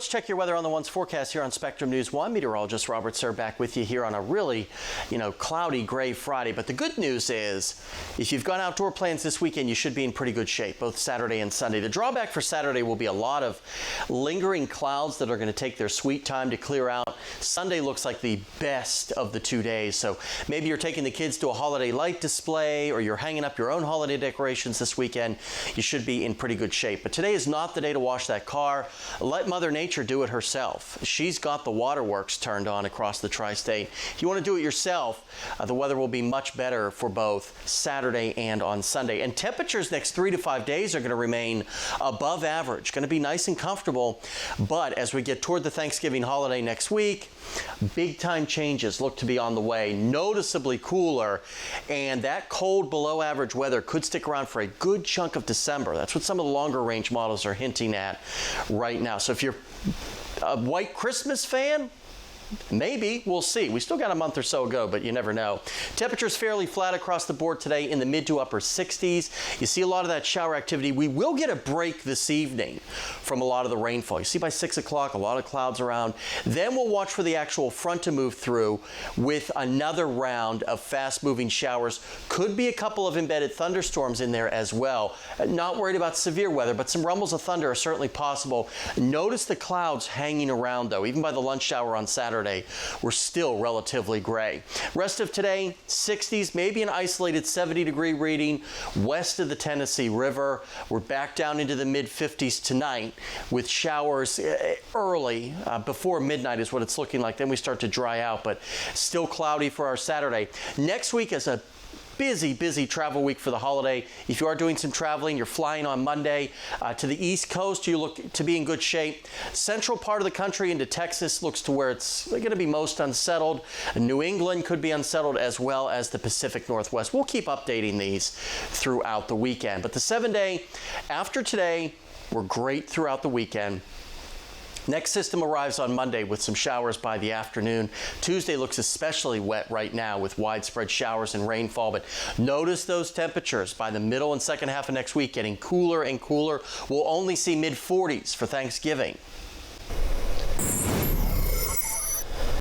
let's check your weather on the One's forecast here on Spectrum News 1. Meteorologist Robert Suhr back with you here on a really, cloudy, gray Friday. But the good news is, if you've got outdoor plans this weekend, you should be in pretty good shape, both Saturday and Sunday. The drawback for Saturday will be a lot of lingering clouds that are going to take their sweet time to clear out. Sunday looks like the best of the 2 days. So maybe you're taking the kids to a holiday light display or you're hanging up your own holiday decorations this weekend. You should be in pretty good shape. But today is not the day to wash that car. Let Mother Nature do it herself. She's got the waterworks turned on across the tri-state. If you want to do it yourself, the weather will be much better for both Saturday and on Sunday. And temperatures next 3 to 5 days are going to remain above average. Going to be nice and comfortable. But as we get toward the Thanksgiving holiday next week, big time changes look to be on the way. Noticeably cooler, and that cold below average weather could stick around for a good chunk of December. That's what some of the longer range models are hinting at right now. So if you're a white Christmas fan, maybe. We'll see. We still got a month or so ago, but you never know. Temperatures fairly flat across the board today in the mid to upper 60s. You see a lot of that shower activity. We will get a break this evening from a lot of the rainfall. You see by 6 o'clock, a lot of clouds around. Then we'll watch for the actual front to move through with another round of fast-moving showers. Could be a couple of embedded thunderstorms in there as well. Not worried about severe weather, but some rumbles of thunder are certainly possible. Notice the clouds hanging around, though. Even by the lunch hour on Saturday, we're still relatively gray. Rest of today, 60s, maybe an isolated 70-degree reading west of the Tennessee River. We're back down into the mid-50s tonight with showers early, before midnight is what it's looking like. Then we start to dry out, but still cloudy for our Saturday. Next week is a busy travel week for the holiday. If you are doing some traveling, you're flying on Monday to the East Coast, you look to be in good shape. Central part of the country into Texas looks to where it's going to be most unsettled. New England could be unsettled, as well as the Pacific Northwest. We'll keep updating these throughout the weekend. But the 7-day after today, we're great throughout the weekend. Next system arrives on Monday with some showers by the afternoon. Tuesday looks especially wet right now with widespread showers and rainfall, but notice those temperatures by the middle and second half of next week getting cooler and cooler. We'll only see mid-40s for Thanksgiving.